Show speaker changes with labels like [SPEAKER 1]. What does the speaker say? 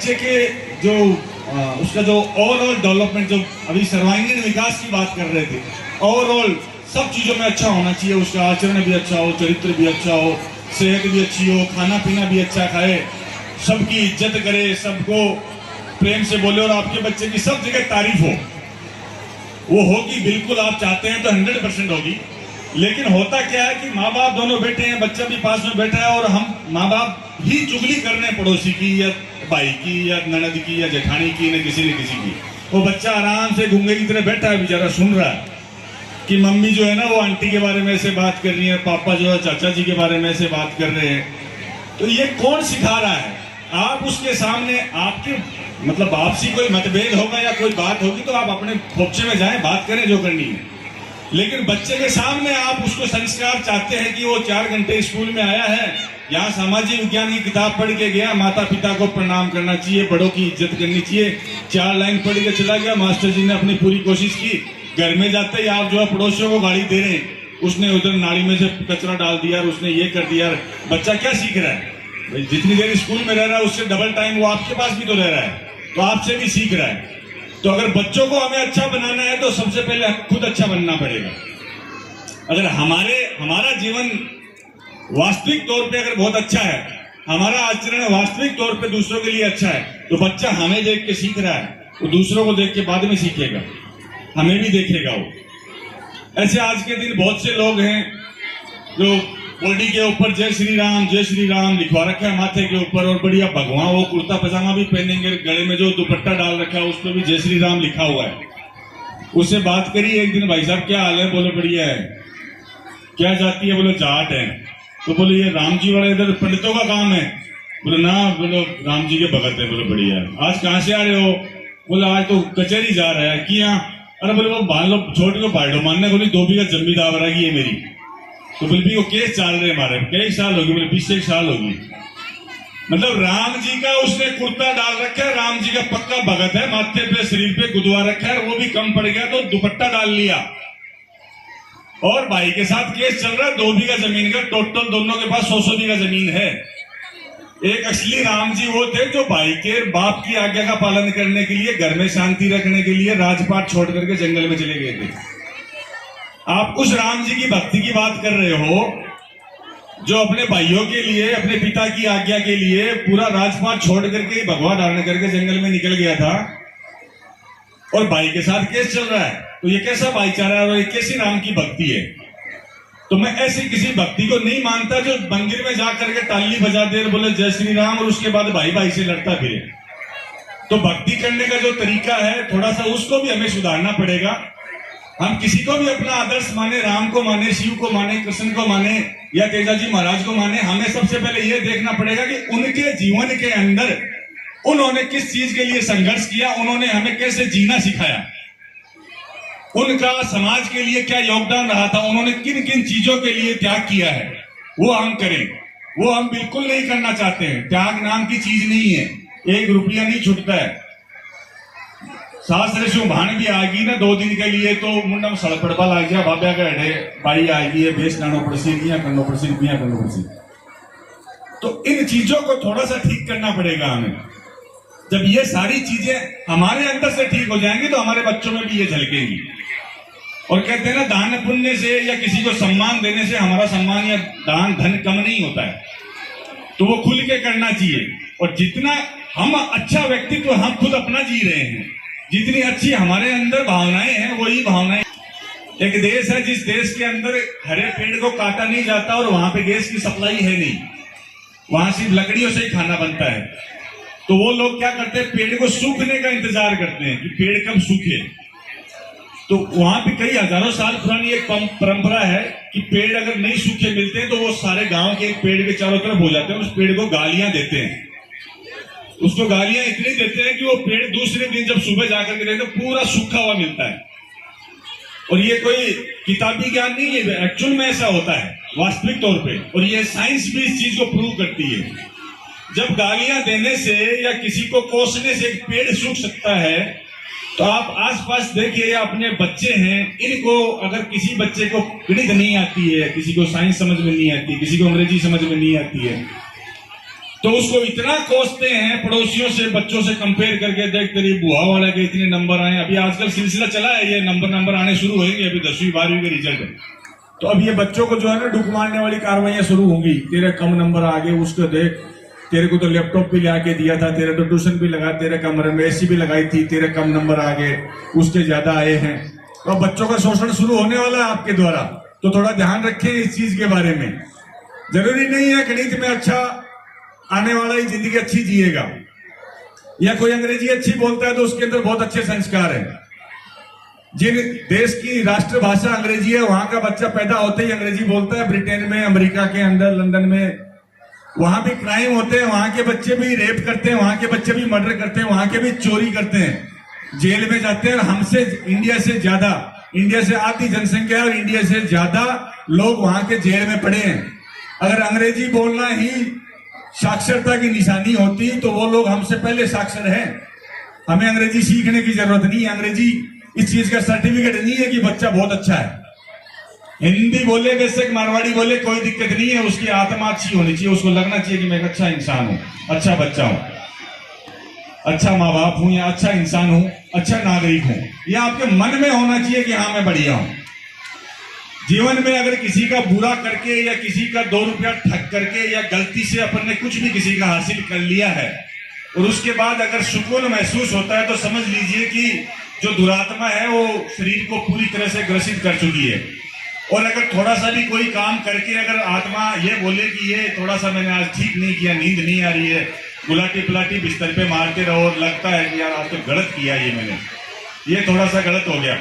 [SPEAKER 1] बच्चे के जो उसका जो ओवरऑल डेवलपमेंट, जो अभी सर्वांगीण विकास की बात कर रहे थे, ओवरऑल सब चीजों में अच्छा होना चाहिए। उसका आचरण भी अच्छा हो, चरित्र भी अच्छा हो, सेहत भी अच्छी हो, खाना पीना भी अच्छा खाए, सबकी इज्जत करे, सबको प्रेम से बोले और आपके बच्चे की सब जगह तारीफ हो। वो होगी, बिल्कुल आप चाहते हैं तो 100% होगी। लेकिन होता क्या है कि माँ बाप दोनों बैठे हैं, बच्चा भी पास में बैठा है और हम माँ बाप ही चुगली कर रहे हैं पड़ोसी की या भाई की या ननद की या जेठानी की, न किसी की। वो बच्चा आराम से गूंगे की तरह बैठा है, बेचारा सुन रहा है कि मम्मी जो है ना वो आंटी के बारे में ऐसे बात कर रही है, पापा जो है चाचा जी के बारे में ऐसे बात कर रहे हैं। तो ये कौन सिखा रहा है? आप उसके सामने, आपके मतलब आपसी कोई मतभेद होगा या कोई बात होगी तो आप अपने खोपचे में जाएं, बात करें जो करनी है। लेकिन बच्चे के सामने आप उसको संस्कार चाहते हैं कि वो 4 घंटे स्कूल में आया है, यहाँ सामाजिक विज्ञान की किताब पढ़ के गया, माता पिता को प्रणाम करना चाहिए, बड़ों की इज्जत करनी चाहिए, 4 लाइन पढ़ के चला गया, मास्टर जी ने अपनी पूरी कोशिश की, घर में जाते ही आप जो है पड़ोसियों को गाली दे रहे हैं, उसने उधर नाली में से कचरा डाल दिया, उसने ये कर दिया। बच्चा क्या सीख रहा है? जितनी देर स्कूल में रह रहा है उससे डबल टाइम वो आपके पास भी तो रह रहा है, तो आपसे भी सीख रहा है। तो अगर बच्चों को हमें अच्छा बनाना है तो सबसे पहले खुद अच्छा बनना पड़ेगा। अगर हमारा जीवन वास्तविक तौर पे अगर बहुत अच्छा है, हमारा आचरण वास्तविक तौर पे दूसरों के लिए अच्छा है, तो बच्चा हमें देख के सीख रहा है, वो दूसरों को देख के बाद में सीखेगा, हमें भी देखेगा वो। ऐसे आज के दिन बहुत से लोग हैं जो बॉडी के ऊपर जय श्री राम लिखवा रखा है माथे के ऊपर, और बढ़िया भगवान वो कुर्ता पजामा भी पहनेंगे, गले में जो दुपट्टा डाल रखा है उस पर भी जय श्री राम लिखा हुआ है। उससे बात करी एक दिन, भाई साहब क्या हाल है? बोले बढ़िया है। क्या जाती है? बोले जाट है। तो बोले ये राम जी वाला इधर पंडितों का काम है? बोले ना, बोलो राम जी के भगत है। बोले बढ़िया। आज कहाँ से आ रहे हो? बोले आज तो कचहरी जा रहा है। किया? अरे बोले वो बाल लो, छोटे को बाढ़ो मानने। बोली 2 बीघा जमीन दावरा की है मेरी। तो बोले भी वो केस चल रहे हमारे, कई साल होगी? बोले 20 साल होगी। मतलब राम जी का उसने कुर्ता डाल रखा है, राम जी का पक्का भगत है, माथे पे शरीर पे गुदवा रखा है, वो भी कम पड़ गया तो दुपट्टा डाल लिया। और भाई के साथ केस चल रहा है 2 बीघा जमीन का, टोटल दोनों के पास 100 बीघा जमीन है। एक असली राम जी वो थे जो भाई के बाप की आज्ञा का पालन करने के लिए, घर में शांति रखने के लिए राजपाट छोड़ करके जंगल में चले गए थे। आप उस राम जी की भक्ति की बात कर रहे हो जो अपने भाइयों के लिए, अपने पिता की आज्ञा के लिए पूरा राजपाट छोड़ करके, भगवा धारण करके जंगल में निकल गया था, और भाई के साथ केस चल रहा है। तो ये कैसा भाईचारा है और ये कैसी राम की भक्ति है? तो मैं ऐसी किसी भक्ति को नहीं मानता जो मंदिर में जाकर के ताली बजा दे, बोले जय श्री राम, और उसके बाद भाई भाई से लड़ता फिरे। तो भक्ति करने का जो तरीका है थोड़ा सा उसको भी हमें सुधारना पड़ेगा। हम किसी को भी अपना आदर्श माने, राम को माने, शिव को माने, कृष्ण को माने या तेजाजी महाराज को माने, हमें सबसे पहले यह देखना पड़ेगा कि उनके जीवन के अंदर उन्होंने किस चीज के लिए संघर्ष किया, उन्होंने हमें कैसे जीना सिखाया, उनका समाज के लिए क्या योगदान रहा था, उन्होंने किन किन चीजों के लिए त्याग किया है, वो हम करें। वो हम बिल्कुल नहीं करना चाहते हैं। त्याग नाम की चीज नहीं है, 1 रुपया नहीं छुटता है। सासरे से भान भी आएगी ना 2 दिन के लिए तो मुंडा में सड़पड़पा लग गया, बाब्या का हेडे भाई आएगी है, बेस नानो पड़सी, बिया करनो पड़सी, बिया करनो पड़सी। तो इन चीजों को थोड़ा सा ठीक करना पड़ेगा हमें। जब ये सारी चीजें हमारे अंदर से ठीक हो जाएंगी तो हमारे बच्चों में भी ये झलकेंगी। और कहते हैं ना, दान पुण्य से या किसी को सम्मान देने से हमारा सम्मान या दान धन कम नहीं होता है, तो वो खुल के करना चाहिए। और जितना हम अच्छा व्यक्तित्व हम खुद अपना जी रहे हैं, जितनी अच्छी हमारे अंदर भावनाएं हैं, वही भावनाएं। एक देश है जिस देश के अंदर हरे पेड़ को काटा नहीं जाता और वहां पे गैस की सप्लाई है नहीं, वहां सिर्फ लकड़ियों से ही खाना बनता है। तो वो लोग क्या करते हैं, पेड़ को सूखने का इंतजार करते हैं कि पेड़ कब सूखे। तो वहां पे कई हजारों साल पुरानी एक परंपरा है कि पेड़ अगर नहीं सूखे मिलते हैं तो वो सारे गांव के एक पेड़ के चारों तरफ हो जाते हैं, उस पेड़ को गालियां देते हैं। उसको गालियां इतनी देते हैं कि वो पेड़ दूसरे दिन जब सुबह जाकर के देखते पूरा सूखा हुआ मिलता है। और ये कोई किताबी ज्ञान नहीं है, एक्चुअल में ऐसा होता है वास्तविक तौर पे। और ये साइंस भी इस चीज को प्रूव करती है। जब गालियां देने से या किसी को कोसने से एक पेड़ सूख सकता है, तो आप आसपास देखिए, या अपने बच्चे हैं, इनको अगर किसी बच्चे को गणित नहीं आती है, किसी को साइंस समझ में नहीं आती, किसी को अंग्रेजी समझ में नहीं आती है, तो उसको इतना कोसते हैं पड़ोसियों से, बच्चों से कंपेयर करके, देख तेरी बुआ वाले के इतने नंबर आए। अभी आजकल सिलसिला चला है, ये नंबर आने शुरू होंगे, अभी 10वीं 12वीं के रिजल्ट है, तो अब ये बच्चों को जो है ना डुक मारने वाली कार्रवाइयां शुरू होंगी। तेरे कम नंबर आ गए, उसको देख, तेरे को तो लैपटॉप भी ला के दिया था, तेरे तो ट्यूशन भी लगा, तेरे कमरे में एसी भी लगाई थी, तेरे कम नंबर आ गए, उसके ज्यादा आए हैं। तो अब बच्चों का शोषण शुरू होने वाला है आपके द्वारा, तो थोड़ा ध्यान रखें इस चीज के बारे में। जरूरी नहीं है गणित में अच्छा आने वाला ही जिंदगी अच्छी जिएगा, या कोई अंग्रेजी अच्छी बोलता है तो उसके अंदर बहुत अच्छे संस्कार है। जिन देश की राष्ट्रभाषा अंग्रेजी है, वहां का बच्चा पैदा होते ही अंग्रेजी बोलता है। ब्रिटेन में, अमेरिका के अंदर, लंदन में, वहां भी क्राइम होते हैं, वहां के बच्चे भी रेप करते हैं, वहां के बच्चे भी मर्डर करते हैं, वहां के भी चोरी करते हैं, जेल में जाते हैं। हमसे, इंडिया से ज्यादा, इंडिया से आधी जनसंख्या और इंडिया से ज्यादा लोग वहां के जेल में पड़े हैं। अगर अंग्रेजी बोलना ही साक्षरता की निशानी होती तो वो लोग हमसे पहले साक्षर हैं। हमें अंग्रेजी सीखने की जरूरत नहीं है, अंग्रेजी इस चीज का सर्टिफिकेट नहीं है कि बच्चा बहुत अच्छा है। हिंदी बोले, बेशक मारवाड़ी बोले, कोई दिक्कत नहीं है, उसकी आत्मा अच्छी होनी चाहिए, उसको लगना चाहिए कि मैं एक अच्छा इंसान हूं, अच्छा बच्चा हूं, अच्छा माँ बाप हूं, या अच्छा इंसान हूं, अच्छा नागरिक हूं। यह आपके मन में होना चाहिए कि हाँ मैं बढ़िया हूं। जीवन में अगर किसी का बुरा करके, या किसी का 2 रुपया ठग करके, या गलती से अपन ने कुछ भी किसी का हासिल कर लिया है, और उसके बाद अगर सुकून महसूस होता है, तो समझ लीजिए कि जो दुरात्मा है वो शरीर को पूरी तरह से ग्रसित कर चुकी है। और अगर थोड़ा सा भी कोई काम करके अगर आत्मा ये बोले कि ये थोड़ा सा मैंने आज ठीक नहीं किया, नींद नहीं आ रही है, गुलाटी पुलाटी बिस्तर पे मारते रहो और लगता है कि यार आज तो गलत किया ये मैंने, ये थोड़ा सा गलत हो गया,